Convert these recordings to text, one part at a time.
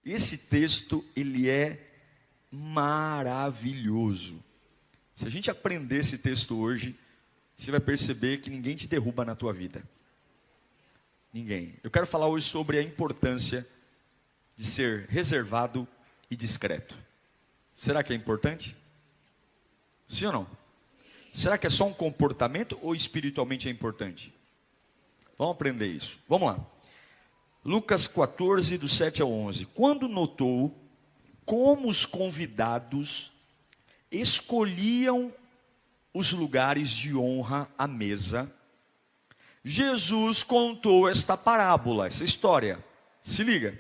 Esse texto, ele é maravilhoso. Se a gente aprender esse texto hoje, você vai perceber que ninguém te derruba na tua vida. Ninguém. Eu quero falar hoje sobre a importância de ser reservado e discreto. Será que é importante? Sim ou não? Será que é só um comportamento ou espiritualmente é importante? Vamos aprender isso. Vamos lá. Lucas 14, do 7 ao 11. Quando notou como os convidados escolhiam os lugares de honra à mesa, Jesus contou esta parábola, essa história. Se liga.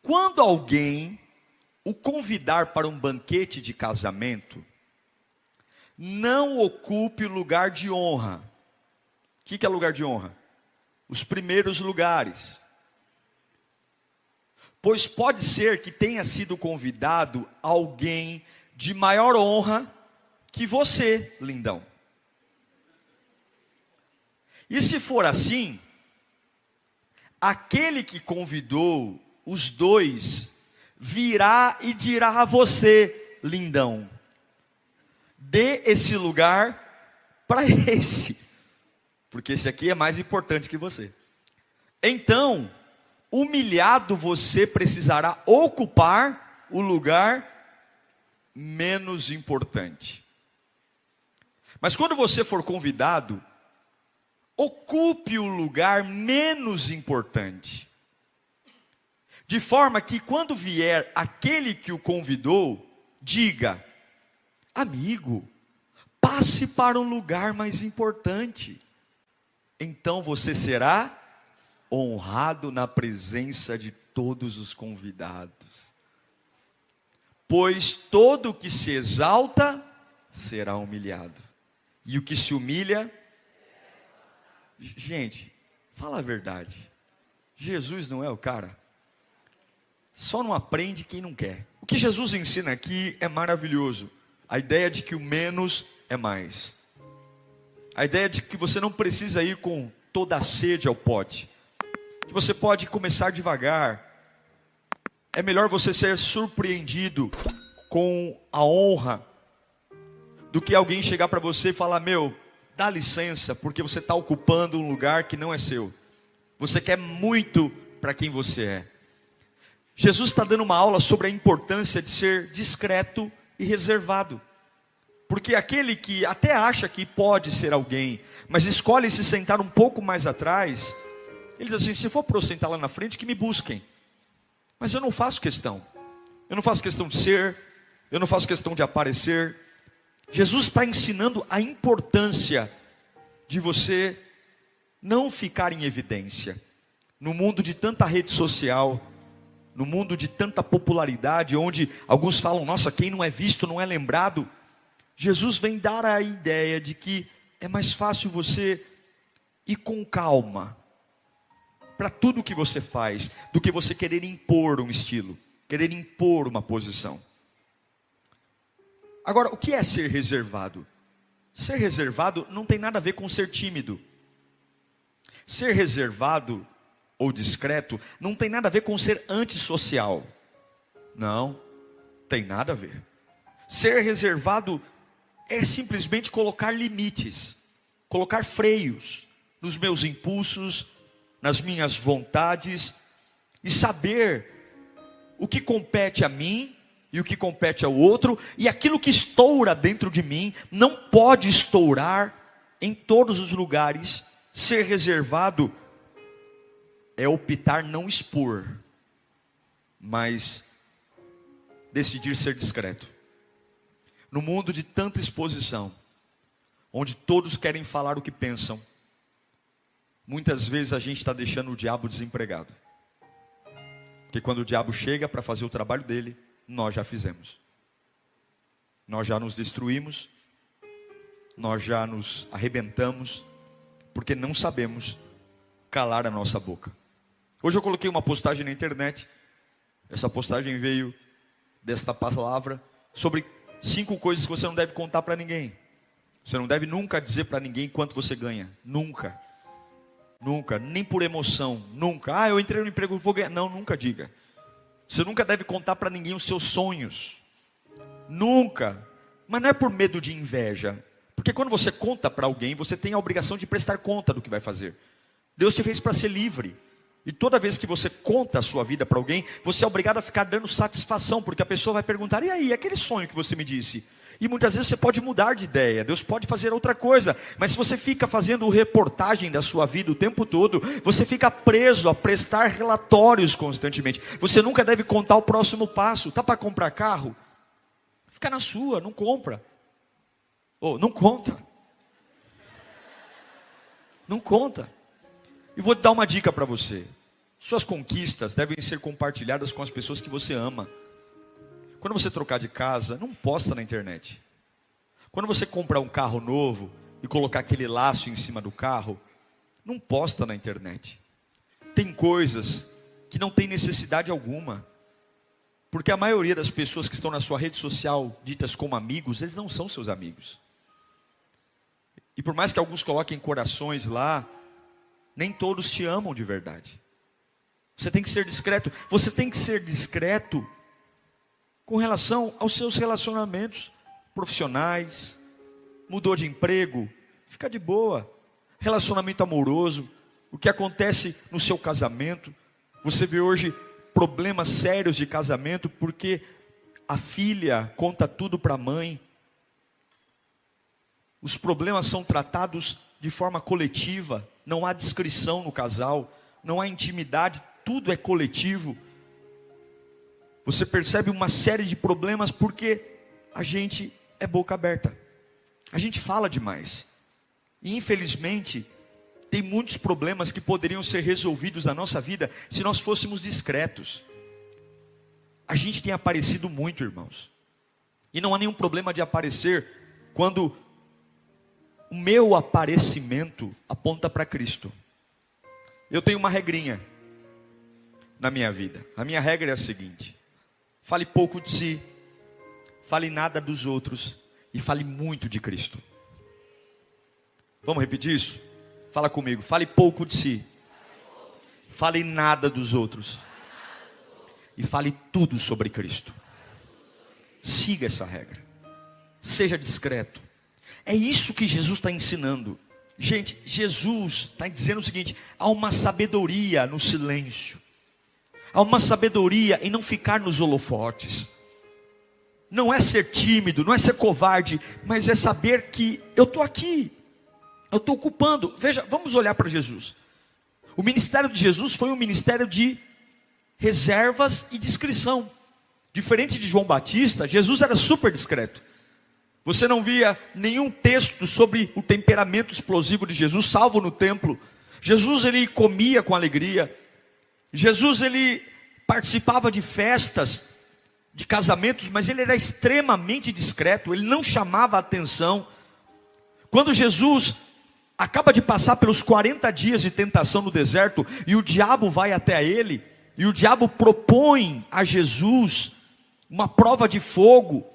Quando alguém o convidar para um banquete de casamento, não ocupe o lugar de honra. O que é lugar de honra? Os primeiros lugares. Pois pode ser que tenha sido convidado alguém de maior honra que você, lindão. E se for assim, aquele que convidou os dois virá e dirá a você, lindão, dê esse lugar para esse, porque esse aqui é mais importante que você. Então, humilhado, você precisará ocupar o lugar menos importante. Mas quando você for convidado, ocupe o lugar menos importante. De forma que quando vier aquele que o convidou, diga: amigo, passe para um lugar mais importante. Então você será honrado na presença de todos os convidados. Pois todo o que se exalta será humilhado, e o que se humilha... Gente, fala a verdade. Jesus não é o cara. Só não aprende quem não quer. O que Jesus ensina aqui é maravilhoso. A ideia de que o menos é mais. A ideia de que você não precisa ir com toda a sede ao pote. Que você pode começar devagar. É melhor você ser surpreendido com a honra do que alguém chegar para você e falar: meu, dá licença, porque você está ocupando um lugar que não é seu. Você quer muito para quem você é. Jesus está dando uma aula sobre a importância de ser discreto e reservado. Porque aquele que até acha que pode ser alguém, mas escolhe se sentar um pouco mais atrás, ele diz assim: se for para eu sentar lá na frente, que me busquem. Mas eu não faço questão. Eu não faço questão de ser, eu não faço questão de aparecer. Jesus está ensinando a importância de você não ficar em evidência. No mundo de tanta rede social, no mundo de tanta popularidade, onde alguns falam: nossa, quem não é visto não é lembrado. Jesus vem dar a ideia de que é mais fácil você ir com calma para tudo que você faz, do que você querer impor um estilo, querer impor uma posição. Agora, o que é ser reservado? Ser reservado não tem nada a ver com ser tímido. Ser reservado ou discreto não tem nada a ver com ser antissocial. Não, tem nada a ver. Ser reservado é simplesmente colocar limites, colocar freios nos meus impulsos, nas minhas vontades, e saber o que compete a mim e o que compete ao outro, e aquilo que estoura dentro de mim não pode estourar em todos os lugares. Ser reservado é optar não expor, mas decidir ser discreto. No mundo de tanta exposição, onde todos querem falar o que pensam, muitas vezes a gente está deixando o diabo desempregado. Porque quando o diabo chega para fazer o trabalho dele, nós já fizemos. Nós já nos destruímos, nós já nos arrebentamos, porque não sabemos calar a nossa boca. Hoje eu coloquei uma postagem na internet. Essa postagem veio desta palavra sobre 5 coisas que você não deve contar para ninguém. Você não deve nunca dizer para ninguém quanto você ganha. Nunca. Nunca, nem por emoção. Nunca. Eu entrei no emprego, vou ganhar. Não, nunca diga. Você nunca deve contar para ninguém os seus sonhos. Nunca. Mas não é por medo de inveja. Porque quando você conta para alguém, você tem a obrigação de prestar conta do que vai fazer. Deus te fez para ser livre. E toda vez que você conta a sua vida para alguém, você é obrigado a ficar dando satisfação, porque a pessoa vai perguntar: e aí, aquele sonho que você me disse? E muitas vezes você pode mudar de ideia, Deus pode fazer outra coisa. Mas se você fica fazendo reportagem da sua vida o tempo todo, você fica preso a prestar relatórios constantemente. Você nunca deve contar o próximo passo. Tá para comprar carro? Fica na sua, não compra. Não conta. Não conta. E vou te dar uma dica para você. Suas conquistas devem ser compartilhadas com as pessoas que você ama. Quando você trocar de casa, não posta na internet. Quando você comprar um carro novo e colocar aquele laço em cima do carro, não posta na internet. Tem coisas que não tem necessidade alguma. Porque a maioria das pessoas que estão na sua rede social, ditas como amigos, eles não são seus amigos. E por mais que alguns coloquem corações lá, nem todos te amam de verdade. Você tem que ser discreto. Você tem que ser discreto com relação aos seus relacionamentos profissionais. Mudou de emprego, fica de boa. Relacionamento amoroso, o que acontece no seu casamento. Você vê hoje problemas sérios de casamento porque a filha conta tudo para a mãe. Os problemas são tratados de forma coletiva, não há discrição no casal, não há intimidade, tudo é coletivo. Você percebe uma série de problemas porque a gente é boca aberta, a gente fala demais. E infelizmente, tem muitos problemas que poderiam ser resolvidos na nossa vida se nós fôssemos discretos. A gente tem aparecido muito, irmãos. E não há nenhum problema de aparecer quando o meu aparecimento aponta para Cristo. Eu tenho uma regrinha na minha vida. A minha regra é a seguinte: fale pouco de si, fale nada dos outros e fale muito de Cristo. Vamos repetir isso? Fala comigo. Fale pouco de si, fale nada dos outros e fale tudo sobre Cristo. Siga essa regra. Seja discreto. É isso que Jesus está ensinando. Gente, Jesus está dizendo o seguinte: há uma sabedoria no silêncio. Há uma sabedoria em não ficar nos holofotes. Não é ser tímido, não é ser covarde, mas é saber que eu estou aqui. Eu estou ocupando. Veja, vamos olhar para Jesus. O ministério de Jesus foi um ministério de reservas e discrição. Diferente de João Batista, Jesus era super discreto. Você não via nenhum texto sobre o temperamento explosivo de Jesus, salvo no templo. Jesus, ele comia com alegria. Jesus, ele participava de festas, de casamentos, mas ele era extremamente discreto. Ele não chamava a atenção. Quando Jesus acaba de passar pelos 40 dias de tentação no deserto, e o diabo vai até ele, e o diabo propõe a Jesus uma prova de fogo,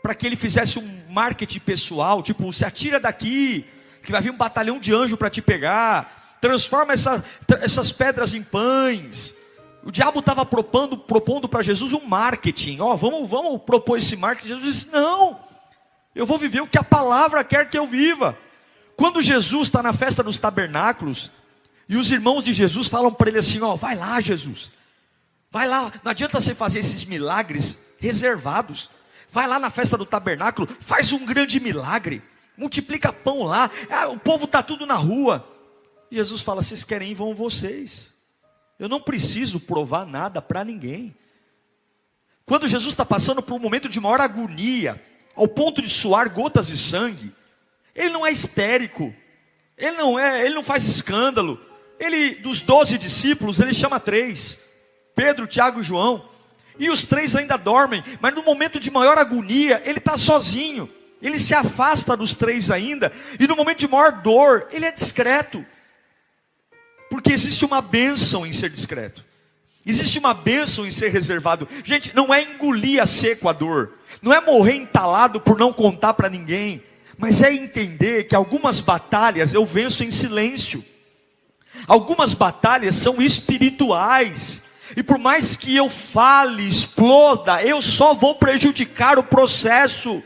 para que ele fizesse um marketing pessoal, tipo, se atira daqui, que vai vir um batalhão de anjo para te pegar, transforma essas pedras em pães. O diabo estava propondo para Jesus um marketing, vamos propor esse marketing. Jesus disse: não, eu vou viver o que a palavra quer que eu viva. Quando Jesus está na festa dos tabernáculos, e os irmãos de Jesus falam para ele assim: vai lá, Jesus, vai lá, não adianta você fazer esses milagres reservados, vai lá na festa do tabernáculo, faz um grande milagre, multiplica pão lá, o povo está tudo na rua. Jesus fala: vocês querem ir, vão vocês, eu não preciso provar nada para ninguém. Quando Jesus está passando por um momento de maior agonia, ao ponto de suar gotas de sangue, ele não é histérico, ele não faz escândalo. Ele, dos 12 discípulos, ele chama 3, Pedro, Tiago e João, e os 3 ainda dormem, mas no momento de maior agonia, ele está sozinho, ele se afasta dos 3 ainda, e no momento de maior dor, ele é discreto, porque existe uma bênção em ser discreto, existe uma bênção em ser reservado. Gente, não é engolir a seco a dor, não é morrer entalado por não contar para ninguém, mas é entender que algumas batalhas eu venço em silêncio. Algumas batalhas são espirituais, E por mais que eu fale, exploda, eu só vou prejudicar o processo.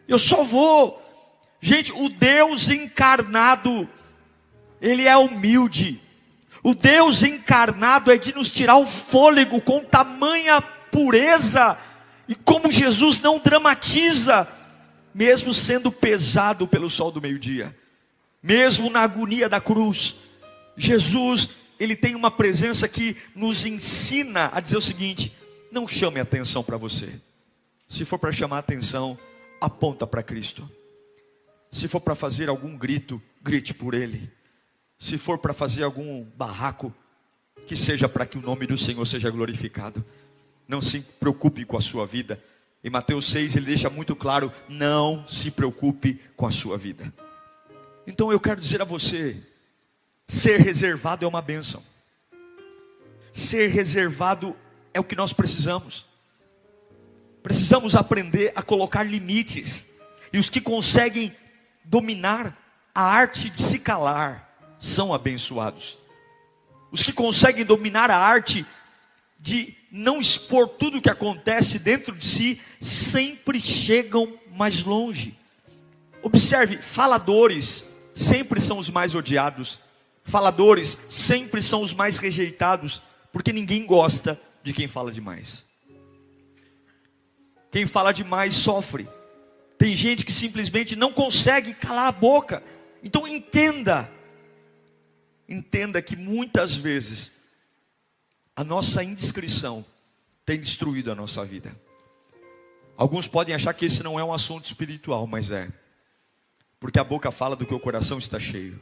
Eu só vou. Gente, o Deus encarnado, Ele é humilde. O Deus encarnado é de nos tirar o fôlego com tamanha pureza. E como Jesus não dramatiza, mesmo sendo pesado pelo sol do meio-dia, mesmo na agonia da cruz, Jesus, Ele tem uma presença que nos ensina a dizer o seguinte: não chame atenção para você. Se for para chamar atenção, aponta para Cristo. Se for para fazer algum grito, grite por Ele. Se for para fazer algum barraco, que seja para que o nome do Senhor seja glorificado. Não se preocupe com a sua vida. Em Mateus 6 ele deixa muito claro: não se preocupe com a sua vida. Então eu quero dizer a você, ser reservado é uma bênção. Ser reservado é o que nós precisamos. Precisamos aprender a colocar limites. E os que conseguem dominar a arte de se calar são abençoados. Os que conseguem dominar a arte de não expor tudo o que acontece dentro de si, sempre chegam mais longe. Observe, faladores sempre são os mais odiados. Faladores sempre são os mais rejeitados, porque ninguém gosta de quem fala demais. Quem fala demais sofre. Tem gente que simplesmente não consegue calar a boca. Então entenda que muitas vezes a nossa indiscrição tem destruído a nossa vida. Alguns podem achar que esse não é um assunto espiritual, mas é. Porque a boca fala do que o coração está cheio.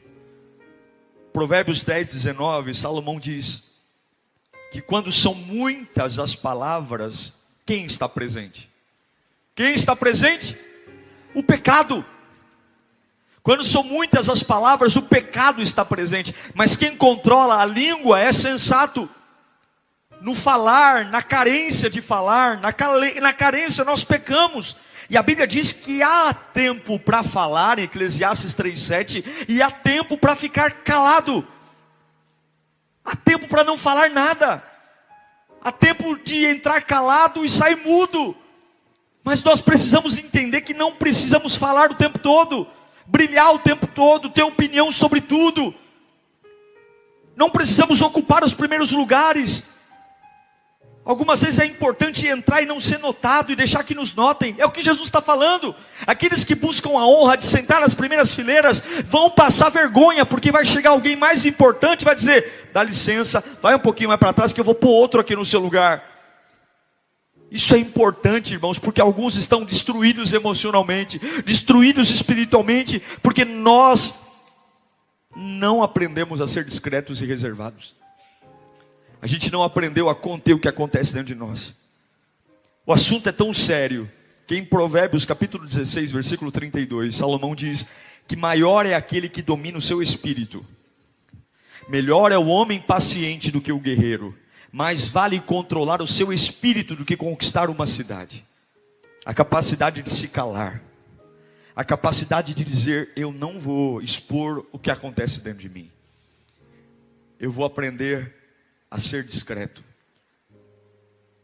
Provérbios 10:19, Salomão diz que quando são muitas as palavras, quem está presente? Quem está presente? O pecado. Quando são muitas as palavras, o pecado está presente. Mas quem controla a língua é sensato. No falar, na carência de falar, na carência nós pecamos. E a Bíblia diz que há tempo para falar, em Eclesiastes 3:7, e há tempo para ficar calado. Há tempo para não falar nada. Há tempo de entrar calado e sair mudo. Mas nós precisamos entender que não precisamos falar o tempo todo, brilhar o tempo todo, ter opinião sobre tudo. Não precisamos ocupar os primeiros lugares. Algumas vezes é importante entrar e não ser notado e deixar que nos notem. É o que Jesus está falando. Aqueles que buscam a honra de sentar nas primeiras fileiras vão passar vergonha, porque vai chegar alguém mais importante e vai dizer: dá licença, vai um pouquinho mais para trás que eu vou pôr outro aqui no seu lugar. Isso é importante, irmãos, porque alguns estão destruídos emocionalmente, destruídos espiritualmente, porque nós não aprendemos a ser discretos e reservados. A gente não aprendeu a conter o que acontece dentro de nós. O assunto é tão sério que em Provérbios capítulo 16, versículo 32, Salomão diz que maior é aquele que domina o seu espírito. Melhor é o homem paciente do que o guerreiro. Mais vale controlar o seu espírito do que conquistar uma cidade. A capacidade de se calar. A capacidade de dizer: eu não vou expor o que acontece dentro de mim. Eu vou aprender a ser discreto.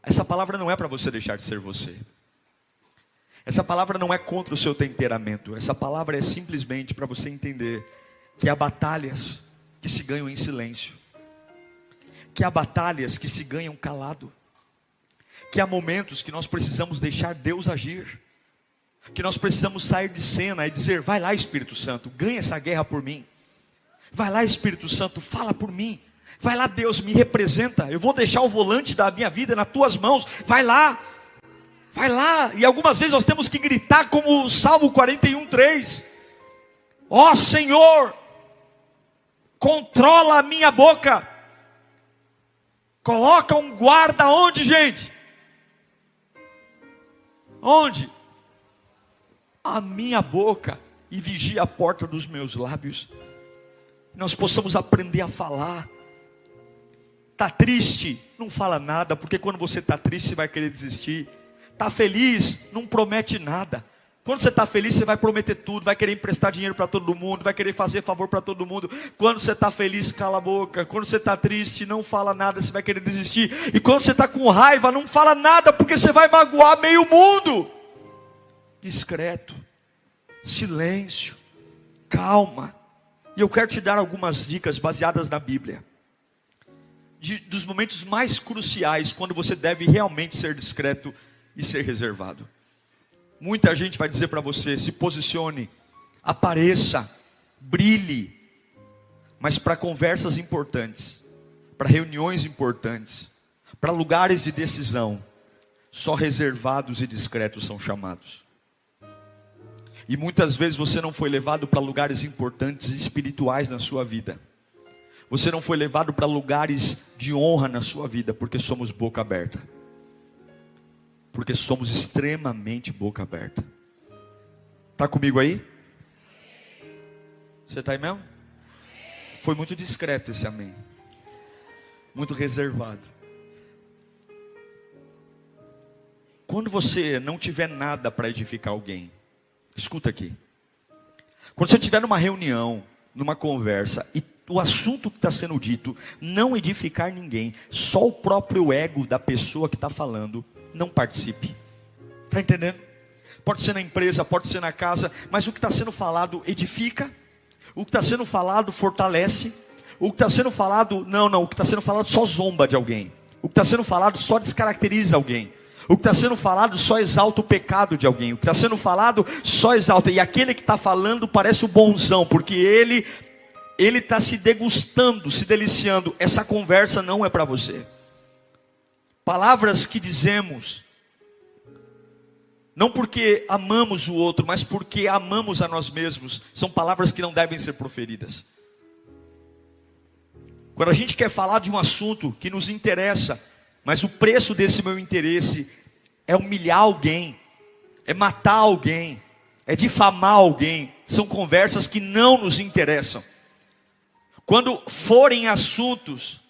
Essa palavra não é para você deixar de ser você. Essa palavra não é contra o seu temperamento. Essa palavra é simplesmente para você entender que há batalhas que se ganham em silêncio. Que há batalhas que se ganham calado. Que há momentos que nós precisamos deixar Deus agir. Que nós precisamos sair de cena e dizer: vai lá, Espírito Santo, ganha essa guerra por mim. Vai lá, Espírito Santo, fala por mim. Vai lá, Deus, me representa. Eu vou deixar o volante da minha vida nas tuas mãos. Vai lá. Vai lá. E algumas vezes nós temos que gritar como o Salmo 41:3. Ó Senhor, controla a minha boca. Coloca um guarda onde, gente? Onde? A minha boca. E vigia a porta dos meus lábios. Nós possamos aprender a falar. Está triste? Não fala nada, porque quando você está triste você vai querer desistir. Está feliz? Não promete nada, Quando você está feliz, você vai prometer tudo, vai querer emprestar dinheiro para todo mundo, vai querer fazer favor para todo mundo. Quando você está feliz, cala a boca. Quando você está triste, não fala nada, você vai querer desistir. E quando você está com raiva, não fala nada, porque você vai magoar meio mundo. Discreto, silêncio, calma. E eu quero te dar algumas dicas baseadas na Bíblia. Dos momentos mais cruciais, quando você deve realmente ser discreto e ser reservado. Muita gente vai dizer para você: se posicione, apareça, brilhe. Mas para conversas importantes, para reuniões importantes, para lugares de decisão, só reservados e discretos são chamados. E muitas vezes você não foi levado para lugares importantes e espirituais na sua vida. Você não foi levado para lugares de honra na sua vida, porque somos boca aberta. Porque somos extremamente boca aberta. Está comigo aí? Você está aí mesmo? Foi muito discreto esse amém. Muito reservado. Quando você não tiver nada para edificar alguém, escuta aqui. Quando você estiver numa reunião, numa conversa, e o assunto que está sendo dito não edificar ninguém, só o próprio ego da pessoa que está falando, não participe. Está entendendo? Pode ser na empresa, pode ser na casa, mas o que está sendo falado edifica. O que está sendo falado fortalece. O que está sendo falado, o que está sendo falado só zomba de alguém. O que está sendo falado só descaracteriza alguém. O que está sendo falado só exalta o pecado de alguém. O que está sendo falado só exalta. E aquele que está falando parece o bonzão, porque ele está se degustando, se deliciando. Essa conversa não é para você. Palavras que dizemos, não porque amamos o outro, mas porque amamos a nós mesmos, são palavras que não devem ser proferidas. Quando a gente quer falar de um assunto que nos interessa, mas o preço desse meu interesse é humilhar alguém, é matar alguém, é difamar alguém, são conversas que não nos interessam. Quando forem assuntos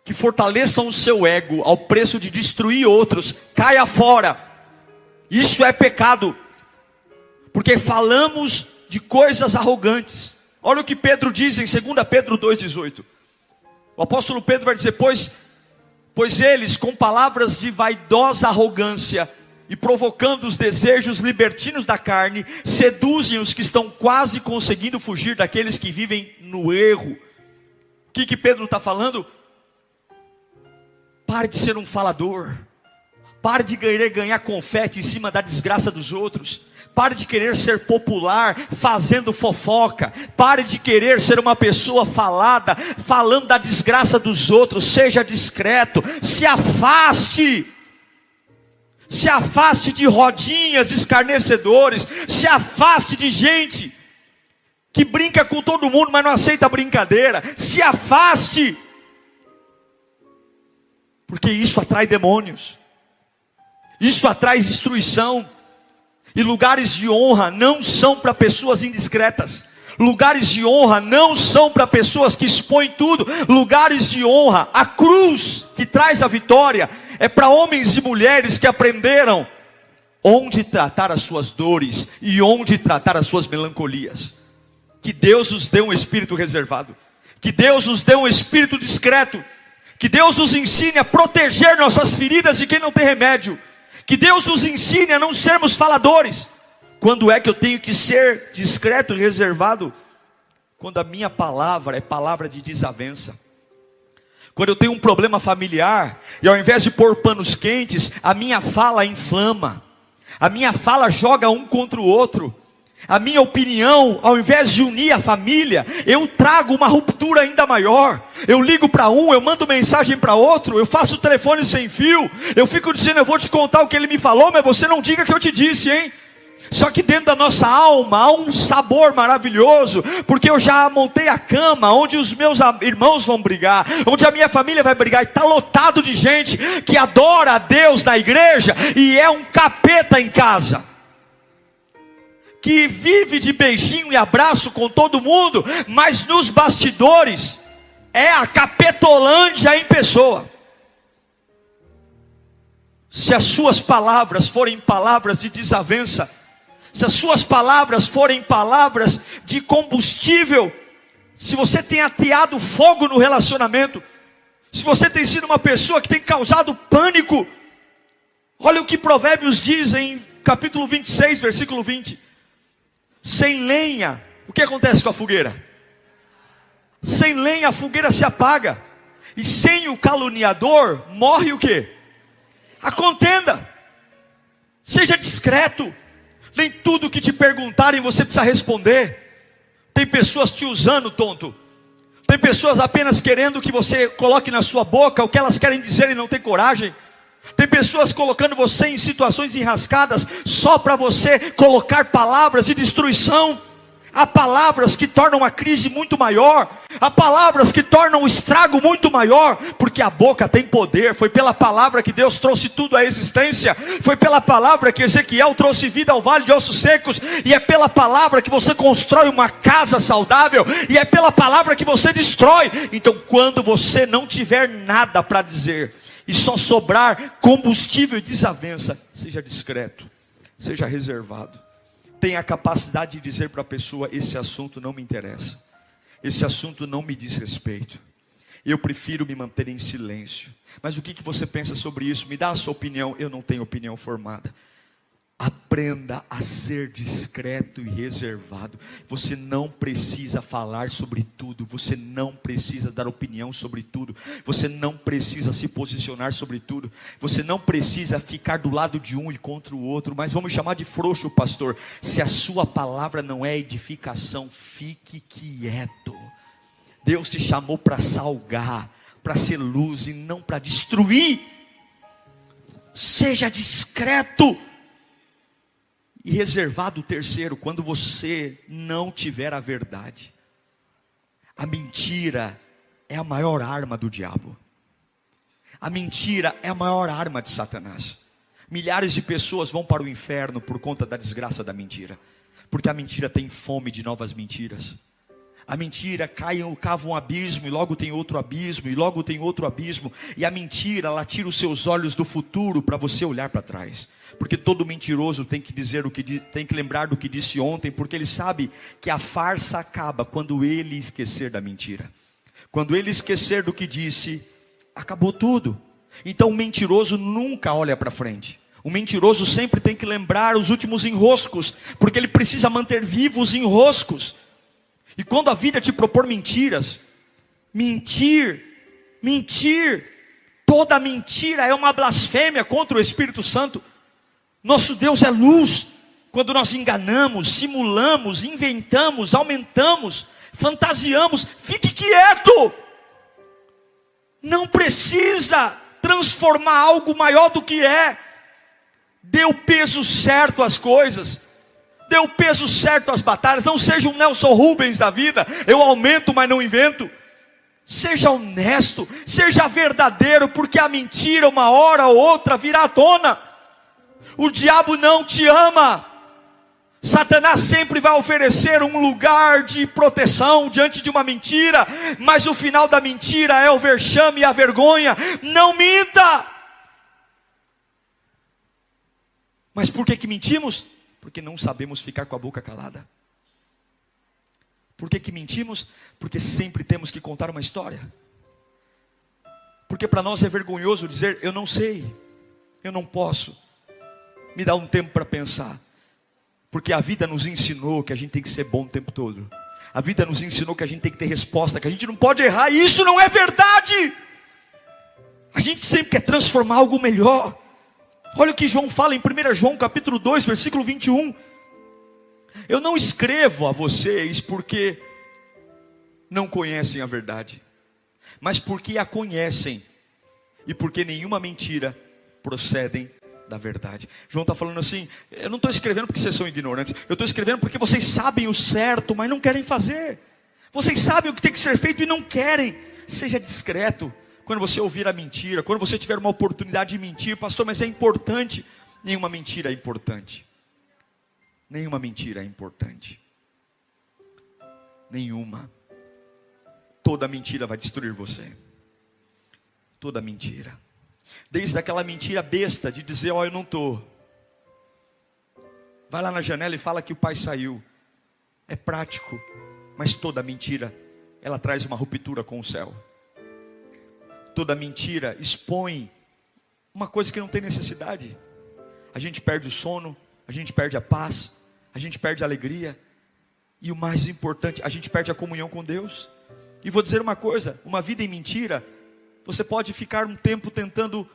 que fortaleçam o seu ego ao preço de destruir outros, caia fora. Isso é pecado, porque falamos de coisas arrogantes. Olha o que Pedro diz em 2 Pedro 2,18. O apóstolo Pedro vai dizer: pois eles, com palavras de vaidosa arrogância e provocando os desejos libertinos da carne, seduzem os que estão quase conseguindo fugir daqueles que vivem no erro. O que Pedro está falando? Pare de ser um falador. Pare de querer ganhar confete em cima da desgraça dos outros. Pare de querer ser popular fazendo fofoca. Pare de querer ser uma pessoa falada, falando da desgraça dos outros. Seja discreto. Se afaste. Se afaste de rodinhas escarnecedores. Se afaste de gente que brinca com todo mundo, mas não aceita brincadeira. Se afaste. Porque isso atrai demônios. Isso atrai destruição. E lugares de honra não são para pessoas indiscretas. Lugares de honra não são para pessoas que expõem tudo. Lugares de honra, a cruz que traz a vitória, é para homens e mulheres que aprenderam onde tratar as suas dores e onde tratar as suas melancolias. Que Deus nos dê um espírito reservado. Que Deus nos dê um espírito discreto. Que Deus nos ensine a proteger nossas feridas de quem não tem remédio. Que Deus nos ensine a não sermos faladores. Quando é que eu tenho que ser discreto e reservado? Quando a minha palavra é palavra de desavença. Quando eu tenho um problema familiar, e ao invés de pôr panos quentes, a minha fala inflama. A minha fala joga um contra o outro. A minha opinião, ao invés de unir a família, eu trago uma ruptura ainda maior. Eu ligo para um, eu mando mensagem para outro, eu faço telefone sem fio. Eu fico dizendo: eu vou te contar o que ele me falou, mas você não diga que eu te disse, hein? Só que dentro da nossa alma há um sabor maravilhoso, porque eu já montei a cama onde os meus irmãos vão brigar, onde a minha família vai brigar, e está lotado de gente que adora a Deus na igreja e é um capeta em casa, que vive de beijinho e abraço com todo mundo, mas nos bastidores é a capetolândia em pessoa. Se as suas palavras forem palavras de desavença, se as suas palavras forem palavras de combustível, se você tem ateado fogo no relacionamento, se você tem sido uma pessoa que tem causado pânico, olha o que Provérbios diz em capítulo 26, versículo 20. Sem lenha, o que acontece com a fogueira? Sem lenha a fogueira se apaga, e sem o caluniador morre o quê? A contenda. Seja discreto. Nem tudo que te perguntarem você precisa responder. Tem pessoas te usando, tonto. Tem pessoas apenas querendo que você coloque na sua boca o que elas querem dizer e não tem coragem. Tem pessoas colocando você em situações enrascadas só para você colocar palavras de destruição. Há palavras que tornam a crise muito maior. Há palavras que tornam o estrago muito maior. Porque a boca tem poder. Foi pela palavra que Deus trouxe tudo à existência. Foi pela palavra que Ezequiel trouxe vida ao vale de ossos secos. E é pela palavra que você constrói uma casa saudável. E é pela palavra que você destrói. Então quando você não tiver nada para dizer, e só sobrar combustível e desavença, seja discreto, seja reservado. Tenha a capacidade de dizer para a pessoa: esse assunto não me interessa, esse assunto não me diz respeito, eu prefiro me manter em silêncio. Mas o que você pensa sobre isso? Me dá a sua opinião. Eu não tenho opinião formada. Aprenda a ser discreto e reservado. Você não precisa falar sobre tudo. Você não precisa dar opinião sobre tudo. Você não precisa se posicionar sobre tudo. Você não precisa ficar do lado de um e contra o outro. Mas vamos chamar de frouxo, pastor. Se a sua palavra não é edificação, fique quieto. Deus te chamou para salgar, para ser luz e não para destruir. Seja discreto e reservado. Terceiro, quando você não tiver a verdade. A mentira é a maior arma do diabo. A mentira é a maior arma de Satanás. Milhares de pessoas vão para o inferno por conta da desgraça da mentira. Porque a mentira tem fome de novas mentiras. A mentira cava um abismo, e logo tem outro abismo, e logo tem outro abismo. E a mentira, ela tira os seus olhos do futuro para você olhar para trás. Porque todo mentiroso tem que dizer tem que lembrar do que disse ontem, porque ele sabe que a farsa acaba quando ele esquecer da mentira. Quando ele esquecer do que disse, acabou tudo. Então o mentiroso nunca olha para frente. O mentiroso sempre tem que lembrar os últimos enroscos, porque ele precisa manter vivos os enroscos. E quando a vida te propor mentiras, mentir, toda mentira é uma blasfêmia contra o Espírito Santo. Nosso Deus é luz. Quando nós enganamos, simulamos, inventamos, aumentamos, fantasiamos, fique quieto. Não precisa transformar algo maior do que é. Dê o peso certo às coisas. Dê o peso certo às batalhas. Não seja um Nelson Rubens da vida. Eu aumento, mas não invento. Seja honesto, seja verdadeiro, porque a mentira uma hora ou outra virá à tona. O diabo não te ama. Satanás sempre vai oferecer um lugar de proteção diante de uma mentira, mas o final da mentira é o vexame e a vergonha. Não minta. Mas por que mentimos? Porque não sabemos ficar com a boca calada. Por que mentimos? Porque sempre temos que contar uma história. Porque para nós é vergonhoso dizer: eu não sei, eu não posso, me dá um tempo para pensar. Porque a vida nos ensinou que a gente tem que ser bom o tempo todo. A vida nos ensinou que a gente tem que ter resposta, que a gente não pode errar, e isso não é verdade. A gente sempre quer transformar algo melhor. Olha o que João fala em 1 João capítulo 2, versículo 21. Eu não escrevo a vocês porque não conhecem a verdade, mas porque a conhecem, e porque nenhuma mentira procedem da verdade. João está falando assim: eu não estou escrevendo porque vocês são ignorantes, eu estou escrevendo porque vocês sabem o certo, mas não querem fazer. Vocês sabem o que tem que ser feito e não querem. Seja discreto. Quando você ouvir a mentira, quando você tiver uma oportunidade de mentir: pastor, mas é importante. Nenhuma mentira é importante. Nenhuma mentira é importante. Nenhuma. Toda mentira vai destruir você. Toda mentira. Desde aquela mentira besta de dizer: ó, eu não estou. Vai lá na janela e fala que o pai saiu. É prático, mas toda mentira, ela traz uma ruptura com o céu. Toda mentira expõe uma coisa que não tem necessidade. A gente perde o sono, a gente perde a paz, a gente perde a alegria. E o mais importante, a gente perde a comunhão com Deus. E vou dizer uma coisa, uma vida em mentira, você pode ficar um tempo tentando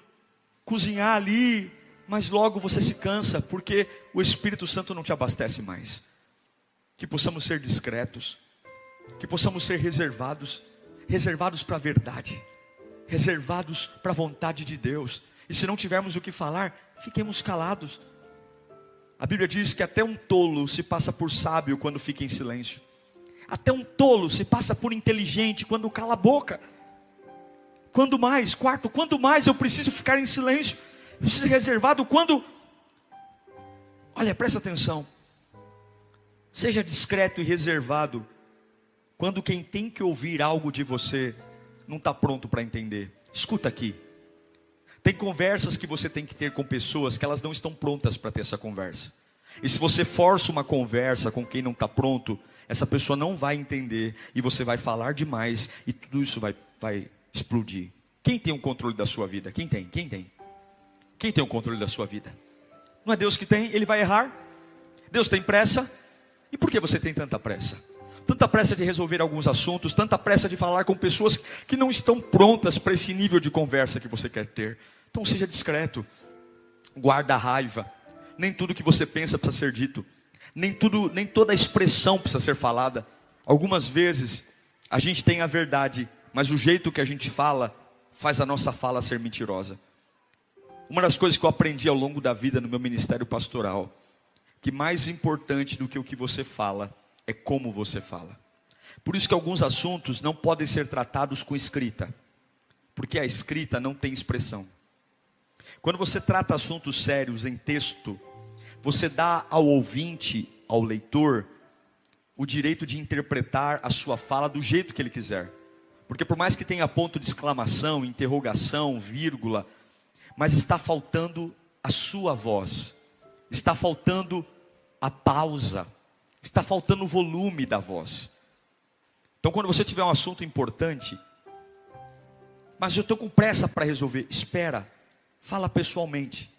cozinhar ali, mas logo você se cansa, porque o Espírito Santo não te abastece mais. Que possamos ser discretos, que possamos ser reservados para a verdade, reservados para a vontade de Deus. E se não tivermos o que falar, fiquemos calados. A Bíblia diz que até um tolo se passa por sábio quando fica em silêncio. Até um tolo se passa por inteligente quando cala a boca. Quando mais eu preciso ficar em silêncio, eu preciso ser reservado quando... Olha, presta atenção. Seja discreto e reservado quando quem tem que ouvir algo de você não está pronto para entender. Escuta aqui. Tem conversas que você tem que ter com pessoas que elas não estão prontas para ter essa conversa. E se você força uma conversa com quem não está pronto, essa pessoa não vai entender e você vai falar demais e tudo isso vai explodir. Quem tem o controle da sua vida? Quem tem? Quem tem o controle da sua vida? Não é Deus que tem? Ele vai errar? Deus tem pressa? E por que você tem tanta pressa? Tanta pressa de resolver alguns assuntos, tanta pressa de falar com pessoas que não estão prontas para esse nível de conversa que você quer ter. Então seja discreto, guarda a raiva. Nem tudo que você pensa precisa ser dito. Nem toda a expressão precisa ser falada. Algumas vezes a gente tem a verdade, mas o jeito que a gente fala faz a nossa fala ser mentirosa. Uma das coisas que eu aprendi ao longo da vida no meu ministério pastoral, que mais importante do que o que você fala é como você fala. Por isso que alguns assuntos não podem ser tratados com escrita, porque a escrita não tem expressão. Quando você trata assuntos sérios em texto, você dá ao ouvinte, ao leitor, o direito de interpretar a sua fala do jeito que ele quiser. Porque por mais que tenha ponto de exclamação, interrogação, vírgula, mas está faltando a sua voz, está faltando a pausa, está faltando o volume da voz. Então quando você tiver um assunto importante, mas eu estou com pressa para resolver, espera, fala pessoalmente,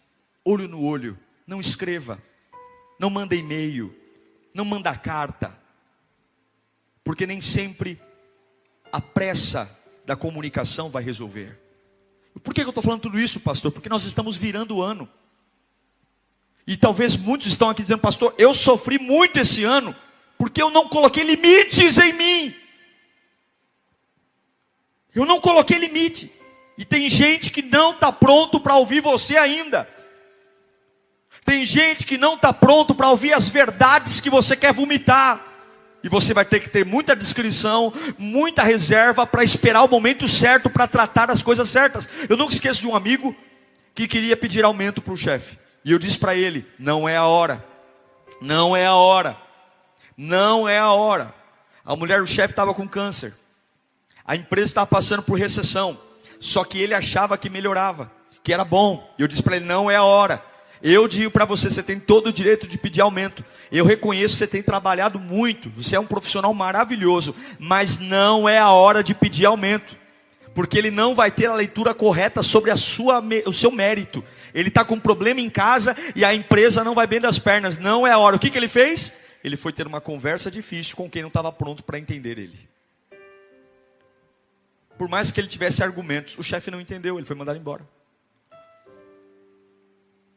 olho no olho, não escreva, não manda e-mail, não manda carta, porque nem sempre a pressa da comunicação vai resolver. Por que eu estou falando tudo isso, pastor? Porque nós estamos virando o ano. E talvez muitos estão aqui dizendo, pastor, eu sofri muito esse ano, porque eu não coloquei limites em mim. Eu não coloquei limite. E tem gente que não está pronto para ouvir você ainda. Tem gente que não está pronto para ouvir as verdades que você quer vomitar. E você vai ter que ter muita discrição, muita reserva para esperar o momento certo para tratar as coisas certas. Eu nunca esqueço de um amigo que queria pedir aumento para o chefe. E eu disse para ele, não é a hora. Não é a hora. Não é a hora. A mulher do chefe estava com câncer. A empresa estava passando por recessão. Só que ele achava que melhorava, que era bom. E eu disse para ele, não é a hora. Eu digo para você, você tem todo o direito de pedir aumento. Eu reconheço que você tem trabalhado muito. Você é um profissional maravilhoso. Mas não é a hora de pedir aumento. Porque ele não vai ter a leitura correta sobre o seu mérito. Ele está com um problema em casa e a empresa não vai bem das pernas. Não é a hora. O que ele fez? Ele foi ter uma conversa difícil com quem não estava pronto para entender ele. Por mais que ele tivesse argumentos, o chefe não entendeu, ele foi mandado embora.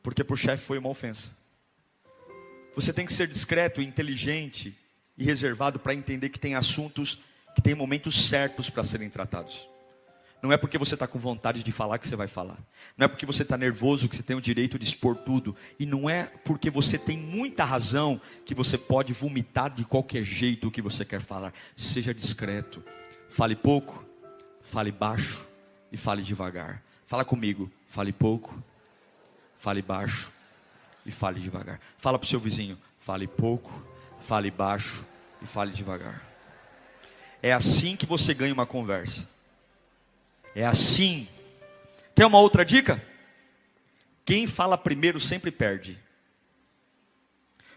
Porque para o chefe foi uma ofensa. Você tem que ser discreto, inteligente e reservado para entender que tem assuntos, que tem momentos certos para serem tratados. Não é porque você está com vontade de falar que você vai falar. Não é porque você está nervoso que você tem o direito de expor tudo. E não é porque você tem muita razão que você pode vomitar de qualquer jeito o que você quer falar. Seja discreto. Fale pouco, fale baixo e fale devagar. Fala comigo. Fale pouco, fale baixo e fale devagar. Fala para o seu vizinho. Fale pouco, fale baixo e fale devagar. É assim que você ganha uma conversa. É assim. Quer uma outra dica? Quem fala primeiro sempre perde.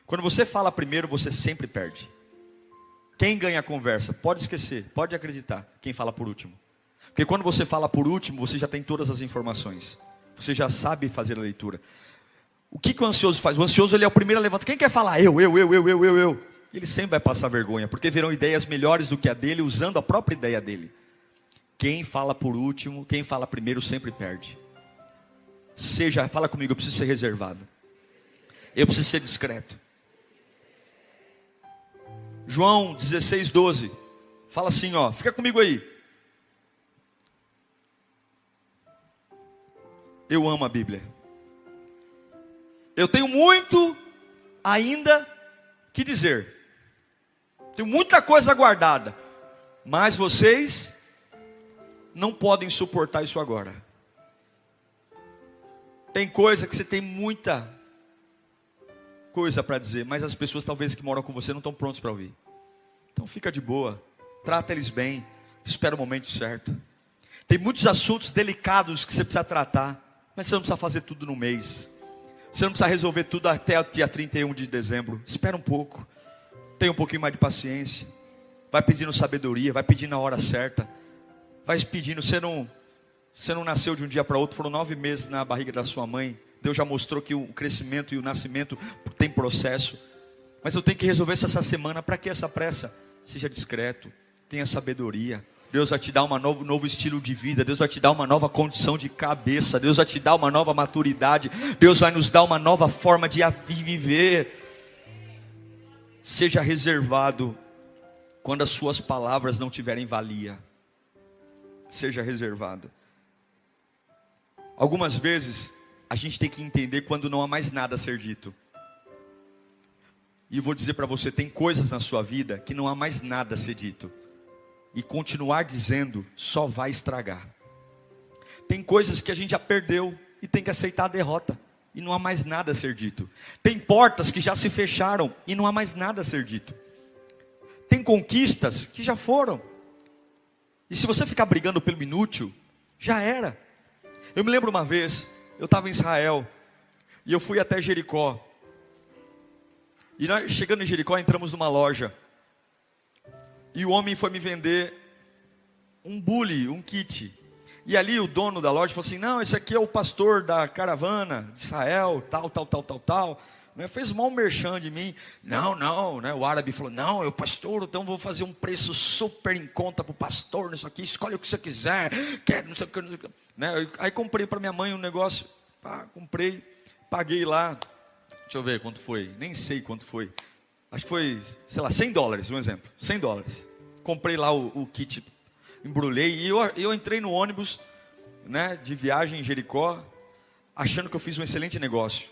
Quando você fala primeiro, você sempre perde. Quem ganha a conversa? Pode esquecer, pode acreditar. Quem fala por último. Porque quando você fala por último, você já tem todas as informações. Você já sabe fazer a leitura. O que o ansioso faz? O ansioso, ele é o primeiro a levantar. Quem quer falar? Eu. Ele sempre vai passar vergonha, porque verão ideias melhores do que a dele, usando a própria ideia dele. Quem fala por último, quem fala primeiro sempre perde. Fala comigo, eu preciso ser reservado. Eu preciso ser discreto. João 16:12. Fala assim, ó, fica comigo aí. Eu amo a Bíblia. Eu tenho muito ainda que dizer. Tenho muita coisa guardada. Mas vocês não podem suportar isso agora. Tem coisa que você tem muita coisa para dizer, mas as pessoas talvez que moram com você não estão prontos para ouvir. Então fica de boa, trata eles bem, espera o momento certo. Tem muitos assuntos delicados que você precisa tratar, mas você não precisa fazer tudo no mês. Você não precisa resolver tudo até o dia 31 de dezembro. Espera um pouco, tenha um pouquinho mais de paciência. Vai pedindo sabedoria, vai pedindo a hora certa. Vai pedindo, você não nasceu de um dia para outro, foram 9 meses na barriga da sua mãe. Deus já mostrou que o crescimento e o nascimento tem processo. Mas eu tenho que resolver isso essa semana. Para que essa pressa? Seja discreto, tenha sabedoria. Deus vai te dar um novo estilo de vida. Deus vai te dar uma nova condição de cabeça. Deus vai te dar uma nova maturidade. Deus vai nos dar uma nova forma de viver. Seja reservado quando as suas palavras não tiverem valia. Seja reservado. Algumas vezes a gente tem que entender quando não há mais nada a ser dito. E eu vou dizer para você, tem coisas na sua vida que não há mais nada a ser dito. E continuar dizendo só vai estragar. Tem coisas que a gente já perdeu e tem que aceitar a derrota. E não há mais nada a ser dito. Tem portas que já se fecharam e não há mais nada a ser dito. Tem conquistas que já foram. E se você ficar brigando pelo inútil, já era. Eu me lembro uma vez, eu estava em Israel, e eu fui até Jericó. E nós, chegando em Jericó, entramos numa loja. E o homem foi me vender um bule, um kit. E ali o dono da loja falou assim, não, esse aqui é o pastor da caravana de Israel, tal. Fez mal merchan de mim. Não, né? O árabe falou, não, eu pastor, então vou fazer um preço super em conta para o pastor, nisso aqui, escolhe o que você quiser, quer, não sei o que, né? Aí comprei para minha mãe um negócio, comprei, paguei lá, deixa eu ver quanto foi, nem sei quanto foi, acho que foi, sei lá, $100, um exemplo, $100, comprei lá o kit, embrulhei, e eu entrei no ônibus, né, de viagem em Jericó, achando que eu fiz um excelente negócio.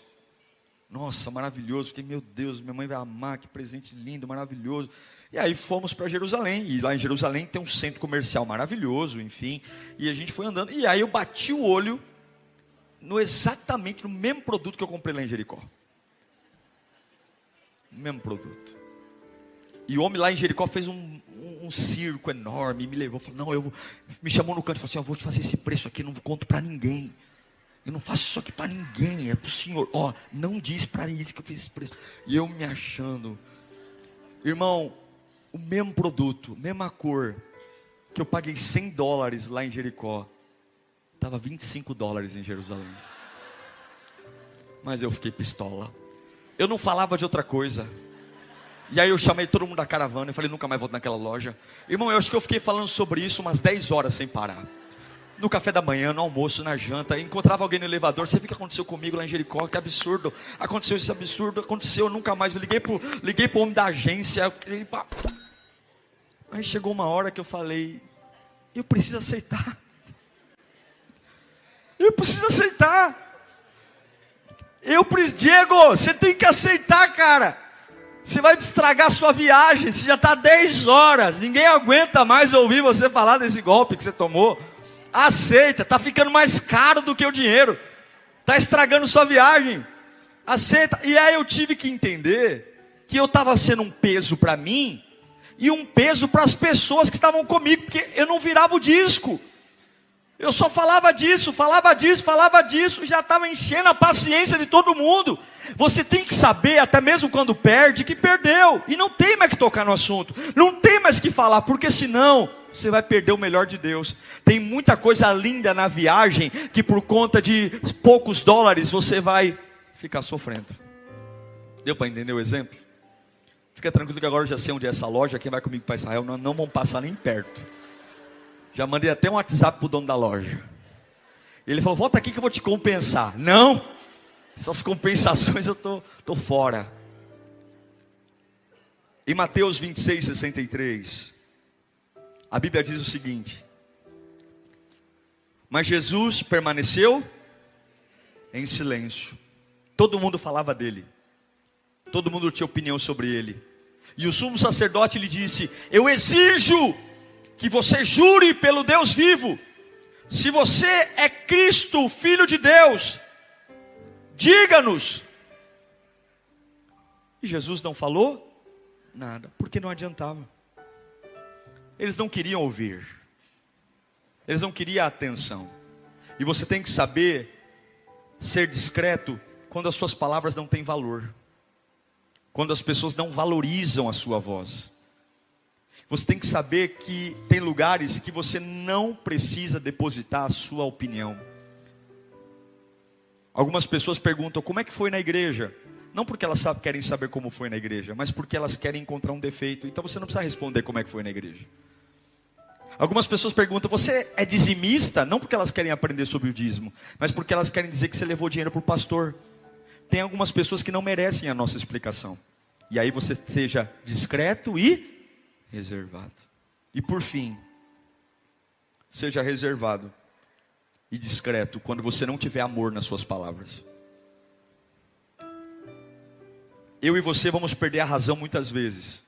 Nossa, maravilhoso, fiquei, meu Deus, minha mãe vai amar, que presente lindo, maravilhoso. E aí fomos para Jerusalém, e lá em Jerusalém tem um centro comercial maravilhoso, enfim. E a gente foi andando, e aí eu bati o olho exatamente no mesmo produto que eu comprei lá em Jericó. O mesmo produto. E o homem lá em Jericó fez um circo enorme, me levou, falou, não, me chamou no canto e falou assim, eu vou te fazer esse preço aqui, não conto para ninguém. Eu não faço isso aqui para ninguém, é para o Senhor. Não diz para isso que eu fiz esse preço. E eu me achando. Irmão, o mesmo produto, mesma cor, que eu paguei $100 lá em Jericó, estava $25 em Jerusalém. Mas eu fiquei pistola. Eu não falava de outra coisa. E aí eu chamei todo mundo da caravana e falei, nunca mais volto naquela loja. Irmão, eu acho que eu fiquei falando sobre isso umas 10 horas sem parar. No café da manhã, no almoço, na janta, encontrava alguém no elevador. Você viu o que aconteceu comigo lá em Jericó? Que absurdo, aconteceu esse absurdo, aconteceu, nunca mais. Eu liguei pro homem da agência. Aí chegou uma hora que eu falei, eu preciso aceitar. Diego, você tem que aceitar, cara. Você vai estragar a sua viagem, você já está 10 horas, ninguém aguenta mais ouvir você falar desse golpe que você tomou. Aceita, está ficando mais caro do que o dinheiro, está estragando sua viagem, aceita. E aí eu tive que entender que eu estava sendo um peso para mim, e um peso para as pessoas que estavam comigo, porque eu não virava o disco, Eu só falava disso, já estava enchendo a paciência de todo mundo. Você tem que saber, até mesmo quando perde, que perdeu. E não tem mais que tocar no assunto. Não tem mais que falar, porque senão você vai perder o melhor de Deus. Tem muita coisa linda na viagem, que por conta de poucos dólares, você vai ficar sofrendo. Deu para entender o exemplo? Fica tranquilo que agora eu já sei onde é essa loja. Quem vai comigo para Israel não vão passar nem perto. Já mandei até um WhatsApp para o dono da loja. Ele falou, volta aqui que eu vou te compensar. Não, essas compensações eu tô fora. Em Mateus 26, 63, a Bíblia diz o seguinte: mas Jesus permaneceu em silêncio. Todo mundo falava dele. Todo mundo tinha opinião sobre ele. E o sumo sacerdote lhe disse, eu exijo que você jure pelo Deus vivo, se você é Cristo, Filho de Deus, diga-nos. E Jesus não falou nada, porque não adiantava. Eles não queriam ouvir, eles não queriam atenção. E você tem que saber ser discreto quando as suas palavras não têm valor, quando as pessoas não valorizam a sua voz. Você tem que saber que tem lugares que você não precisa depositar a sua opinião. Algumas pessoas perguntam, como é que foi na igreja? Não porque elas querem saber como foi na igreja, mas porque elas querem encontrar um defeito. Então você não precisa responder como é que foi na igreja. Algumas pessoas perguntam, você é dizimista? Não porque elas querem aprender sobre o dízimo, mas porque elas querem dizer que você levou dinheiro para o pastor. Tem algumas pessoas que não merecem a nossa explicação. E aí você seja discreto e reservado. E por fim, seja reservado e discreto quando você não tiver amor nas suas palavras. Eu e você vamos perder a razão muitas vezes.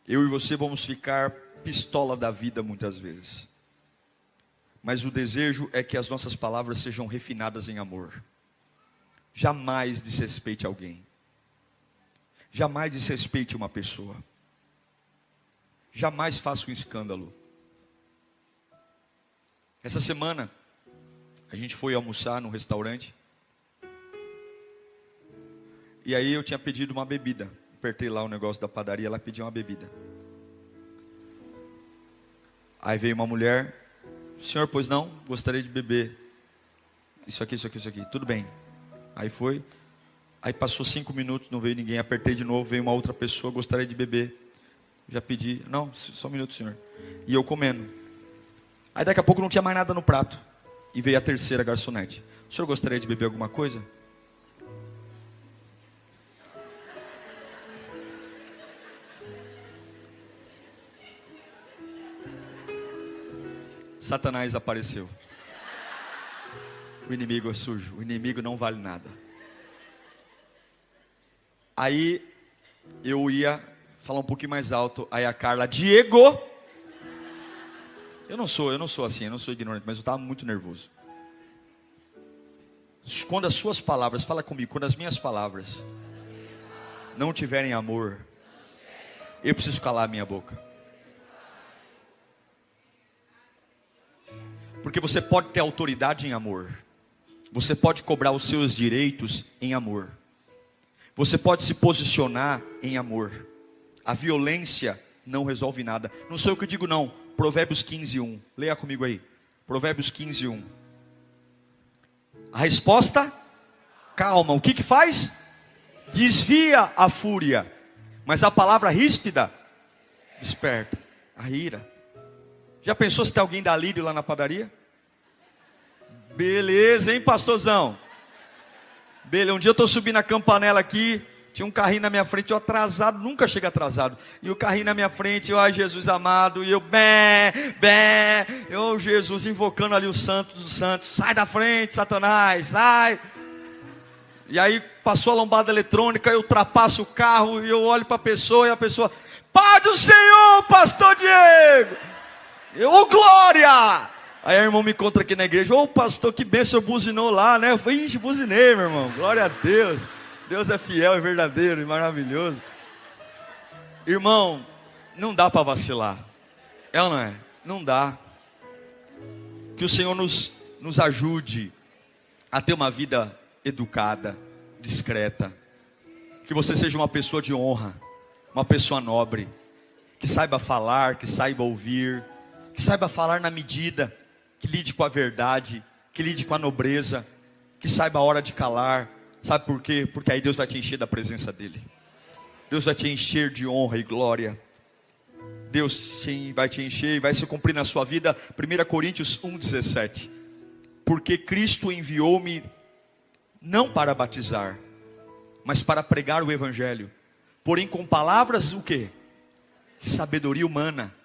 Eu e você vamos ficar pistola da vida muitas vezes. Mas o desejo é que as nossas palavras sejam refinadas em amor. Jamais desrespeite alguém. Jamais desrespeite uma pessoa. Jamais faça um escândalo. Essa semana, a gente foi almoçar num restaurante. E aí eu tinha pedido uma bebida. Apertei lá o negócio da padaria, ela pediu uma bebida. Aí veio uma mulher. Senhor, pois não? Gostaria de beber. Isso aqui. Tudo bem. Aí foi. Aí passou 5 minutos, não veio ninguém. Apertei de novo, veio uma outra pessoa. Gostaria de beber. Já pedi. Não, só um minuto, senhor. E eu comendo. Aí daqui a pouco não tinha mais nada no prato. E veio a terceira garçonete. O senhor gostaria de beber alguma coisa? Satanás apareceu. O inimigo é sujo. O inimigo não vale nada. Aí eu ia falar um pouquinho mais alto. Aí a Carla, Diego. Eu não sou assim, eu não sou ignorante, mas eu estava muito nervoso. Quando as suas palavras, fala comigo, quando as minhas palavras não tiverem amor, eu preciso calar a minha boca. Porque você pode ter autoridade em amor. Você pode cobrar os seus direitos em amor. Você pode se posicionar em amor. A violência não resolve nada. Não sou eu que digo não. Provérbios 15:1. Leia comigo aí. Provérbios 15:1. A resposta? Calma. O que faz? Desvia a fúria. Mas a palavra ríspida desperta a ira. Já pensou se tem alguém da Lírio lá na padaria? Beleza, hein, pastorzão? Beleza, um dia eu estou subindo a campanela aqui. Tinha um carrinho na minha frente, eu atrasado, nunca chega atrasado. E o carrinho na minha frente, eu, ai Jesus amado. E eu, eu, Jesus, invocando ali o santo dos santos. Sai da frente, Satanás, sai. E aí passou a lombada eletrônica, eu ultrapasso o carro. E eu olho para a pessoa e a pessoa, Pai do Senhor, pastor Diego. Eu, glória! Aí a irmã me encontra aqui na igreja, pastor, que bênção, buzinou lá, né? Eu falei, buzinei, meu irmão, glória a Deus. Deus é fiel, é verdadeiro e maravilhoso. Irmão, não dá para vacilar. É ou não é? Não dá. Que o Senhor nos ajude a ter uma vida educada, discreta. Que você seja uma pessoa de honra, uma pessoa nobre, que saiba falar, que saiba ouvir, que saiba falar na medida, que lide com a verdade, que lide com a nobreza, que saiba a hora de calar. Sabe por quê? Porque aí Deus vai te encher da presença dEle. Deus vai te encher de honra e glória. Deus vai te encher e vai se cumprir na sua vida. 1 Coríntios 1,17. Porque Cristo enviou-me não para batizar, mas para pregar o Evangelho. Porém com palavras o quê? Sabedoria humana,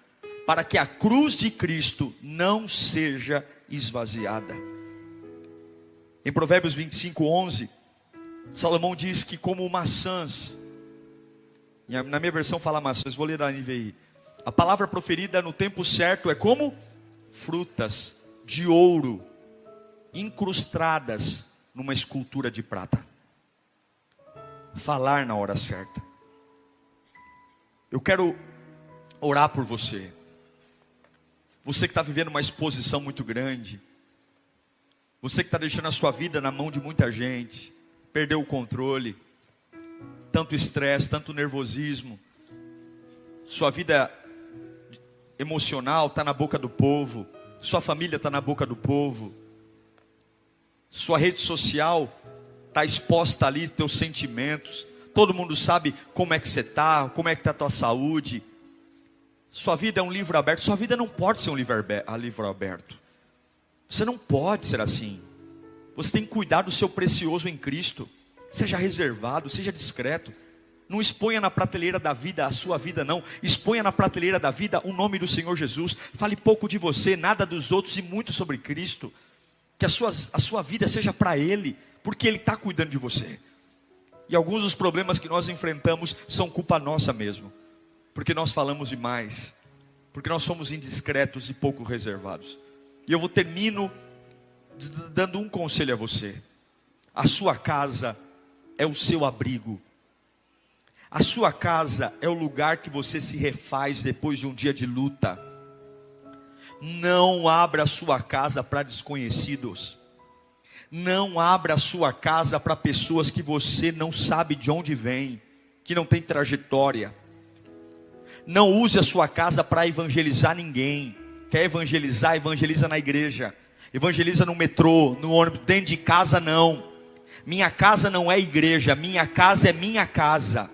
para que a cruz de Cristo não seja esvaziada. Em Provérbios 25:11, Salomão diz que como maçãs, na minha versão fala maçãs, vou ler da NVI. A palavra proferida no tempo certo é como frutas de ouro incrustadas numa escultura de prata. Falar na hora certa. Eu quero orar por você. Você que está vivendo uma exposição muito grande. Você que está deixando a sua vida na mão de muita gente. Perdeu o controle. Tanto estresse, tanto nervosismo. Sua vida emocional está na boca do povo. Sua família está na boca do povo. Sua rede social está exposta ali, teus sentimentos. Todo mundo sabe como é que você está, como é que está a tua saúde. Sua vida é um livro aberto. Sua vida não pode ser um livro aberto. Você não pode ser assim. Você tem que cuidar do seu precioso em Cristo. Seja reservado, seja discreto. Não exponha na prateleira da vida a sua vida, não. Exponha na prateleira da vida o nome do Senhor Jesus. Fale pouco de você, nada dos outros e muito sobre Cristo. Que a sua vida seja para Ele, porque Ele está cuidando de você. E alguns dos problemas que nós enfrentamos são culpa nossa mesmo. Porque nós falamos demais. Porque nós somos indiscretos e pouco reservados. E eu termino dando um conselho a você. A sua casa é o seu abrigo. A sua casa é o lugar que você se refaz depois de um dia de luta. Não abra a sua casa para desconhecidos. Não abra a sua casa para pessoas que você não sabe de onde vem, que não tem trajetória. Não use a sua casa para evangelizar ninguém. Quer evangelizar? Evangeliza na igreja. Evangeliza no metrô, no ônibus. Dentro de casa não. Minha casa não é igreja. Minha casa é minha casa.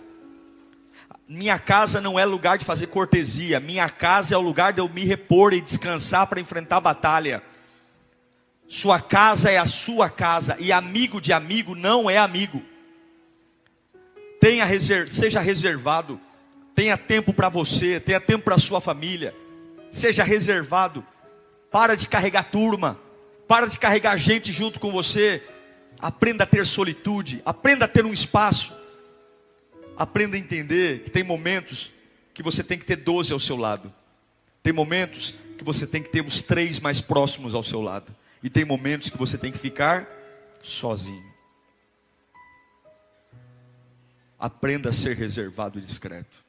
Minha casa não é lugar de fazer cortesia. Minha casa é o lugar de eu me repor e descansar para enfrentar a batalha. Sua casa é a sua casa. E amigo de amigo não é amigo. Seja reservado. Tenha tempo para você. Tenha tempo para a sua família. Seja reservado. Para de carregar turma. Para de carregar gente junto com você. Aprenda a ter solitude. Aprenda a ter um espaço. Aprenda a entender que tem momentos que você tem que ter 12 ao seu lado. Tem momentos que você tem que ter os 3 mais próximos ao seu lado. E tem momentos que você tem que ficar sozinho. Aprenda a ser reservado e discreto.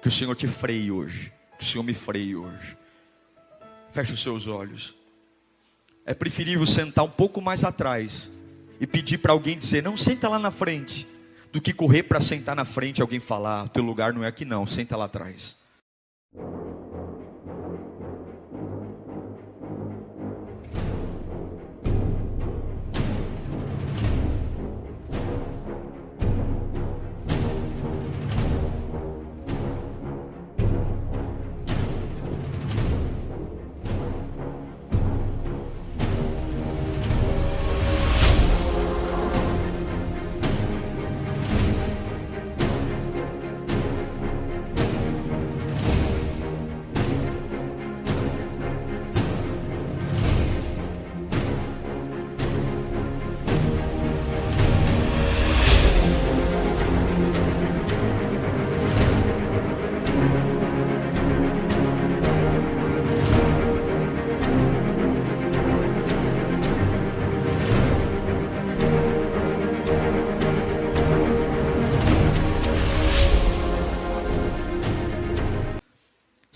Que o Senhor te freie hoje. Que o Senhor me freie hoje. Feche os seus olhos. É preferível sentar um pouco mais atrás e pedir para alguém dizer, não, senta lá na frente, do que correr para sentar na frente e alguém falar, teu lugar não é aqui não, senta lá atrás.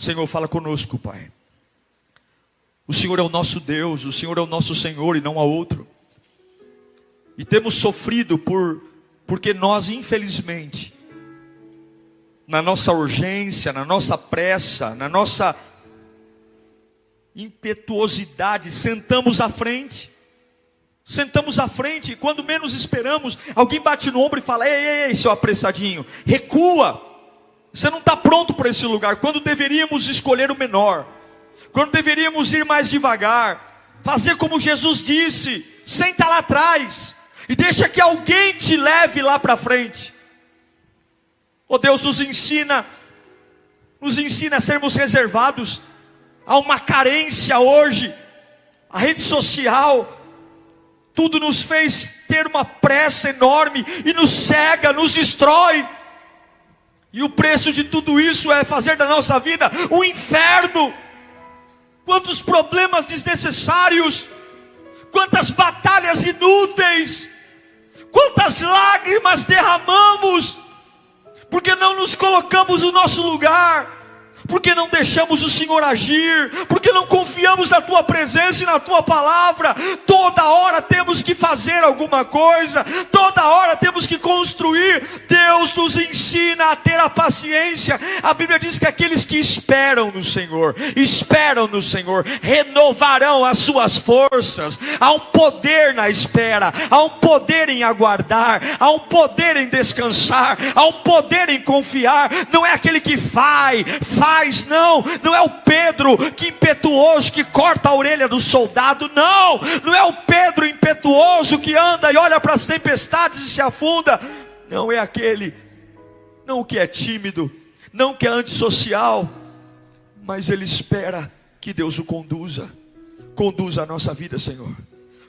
Senhor, fala conosco, Pai. O Senhor é o nosso Deus, o Senhor é o nosso Senhor e não há outro. E temos sofrido porque nós, infelizmente, na nossa urgência, na nossa pressa, na nossa impetuosidade, sentamos à frente. Sentamos à frente e quando menos esperamos, alguém bate no ombro e fala: ei, seu apressadinho, recua. Você não está pronto para esse lugar. Quando deveríamos escolher o menor, quando deveríamos ir mais devagar, fazer como Jesus disse: senta lá atrás e deixa que alguém te leve lá para frente. Oh Deus, nos ensina a sermos reservados. Há uma carência hoje. A rede social, tudo nos fez ter uma pressa enorme e nos cega, nos destrói. E o preço de tudo isso é fazer da nossa vida um inferno. Quantos problemas desnecessários, quantas batalhas inúteis, quantas lágrimas derramamos, porque não nos colocamos no nosso lugar, porque não deixamos o Senhor agir, porque não confiamos na Tua presença e na Tua palavra. Toda hora temos que fazer alguma coisa, toda hora temos que construir. Deus nos ensina a ter a paciência. A Bíblia diz que aqueles que esperam no Senhor, renovarão as suas forças. Há um poder na espera, há um poder em aguardar, há um poder em descansar, há um poder em confiar. Não é aquele que faz, não é o Pedro que impetuoso que corta a orelha do soldado, não é o Pedro impetuoso que anda e olha para as tempestades e se afunda, não é aquele, não o que é tímido, não o que é antissocial, mas ele espera que Deus o conduza a nossa vida, Senhor,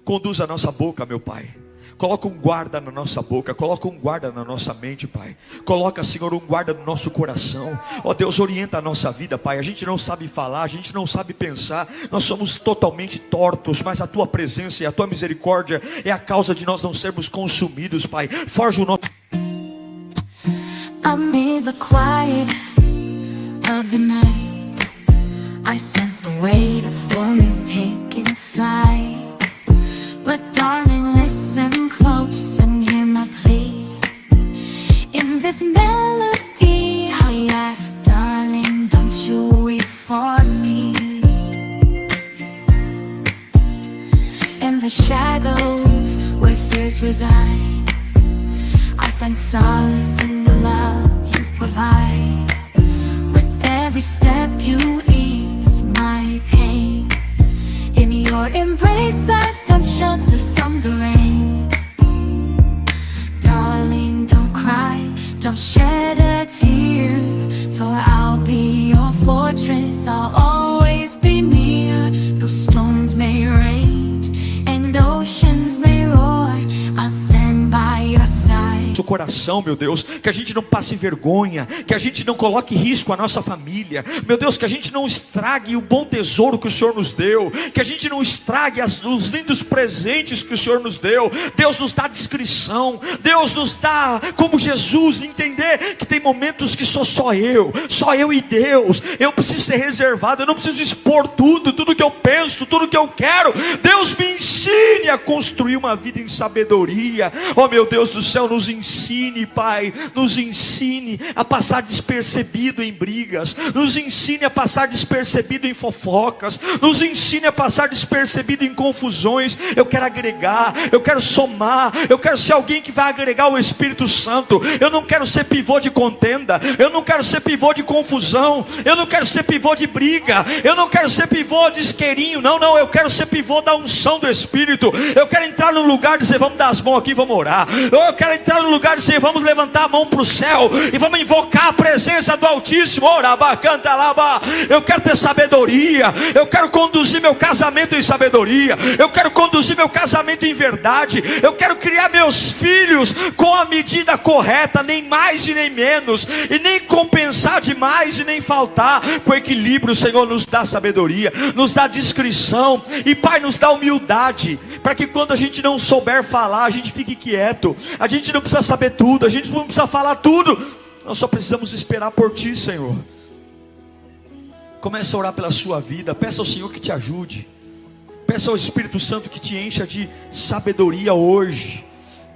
conduza a nossa boca, meu Pai. Coloca um guarda na nossa boca, coloca um guarda na nossa mente, Pai. Coloca, Senhor, um guarda no nosso coração. Ó Deus, orienta a nossa vida, Pai. A gente não sabe falar, a gente não sabe pensar. Nós somos totalmente tortos, mas a Tua presença e a Tua misericórdia é a causa de nós não sermos consumidos, Pai. Forja o nosso... Amid the quiet of the night, I sense the weight of worries taking flight. But darling, listen close and hear my plea. In this melody I ask, darling, don't you weep for me. In the shadows where fears reside, I find solace in the love you provide. With every step you ease my pain. In your embrace I found shelter from the rain. Darling, don't cry, don't shed a tear, for I'll be your fortress, I'll always be near. Though storms may rage and oceans may roar, I'll stand by your side. Seu coração, meu Deus, que a gente não passe vergonha, que a gente não coloque em risco a nossa família, meu Deus, que a gente não estrague o bom tesouro que o Senhor nos deu, que a gente não estrague os lindos presentes que o Senhor nos deu. Deus nos dá discrição, Deus nos dá, como Jesus, entender que tem momentos que sou só eu e Deus. Eu preciso ser reservado, eu não preciso expor tudo que eu penso, tudo que eu quero. Deus me ensine a construir uma vida em sabedoria. Oh meu Deus do céu, nos ensine, Pai, nos ensine a passar despercebido em brigas, nos ensine a passar despercebido em fofocas, nos ensine a passar despercebido em confusões. Eu quero agregar, eu quero somar, eu quero ser alguém que vai agregar o Espírito Santo. Eu não quero ser pivô de contenda, eu não quero ser pivô de confusão, eu não quero ser pivô de briga, eu não quero ser pivô de isqueirinho, não, eu quero ser pivô da unção do Espírito. Eu quero entrar no lugar e dizer, vamos dar as mãos aqui, vamos orar. Eu quero entrar no lugar e dizer, vamos levantar a mão para o céu e vamos invocar a presença do Altíssimo. Eu quero ter sabedoria, eu quero conduzir meu casamento em sabedoria, eu quero conduzir meu casamento em verdade, eu quero criar meus filhos com a medida correta, nem mais e nem menos, e nem compensar demais e nem faltar. Com equilíbrio, o Senhor nos dá sabedoria, nos dá discrição, e Pai, nos dá humildade, para que quando a gente não souber falar, a gente fique quieto. A gente não precisa saber tudo, a gente não precisa falar tudo, nós só precisamos esperar por Ti, Senhor. Comece a orar pela sua vida. Peça ao Senhor que te ajude. Peça ao Espírito Santo que te encha de sabedoria hoje.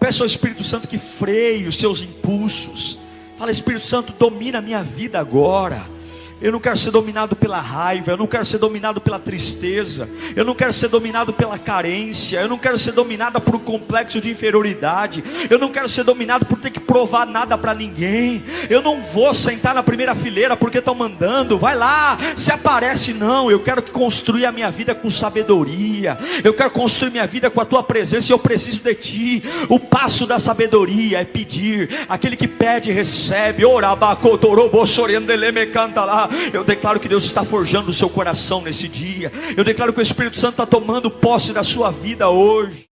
Peça ao Espírito Santo que freie os seus impulsos. Fala: Espírito Santo, domina a minha vida agora. Eu não quero ser dominado pela raiva, eu não quero ser dominado pela tristeza, eu não quero ser dominado pela carência, eu não quero ser dominado por um complexo de inferioridade, eu não quero ser dominado por ter que provar nada para ninguém. Eu não vou sentar na primeira fileira porque estão mandando, vai lá, se aparece. Não, eu quero construir a minha vida com sabedoria, eu quero construir minha vida com a tua presença, e eu preciso de ti. O passo da sabedoria é pedir. Aquele que pede recebe. Canta lá. Eu declaro que Deus está forjando o seu coração nesse dia. Eu declaro que o Espírito Santo está tomando posse da sua vida hoje.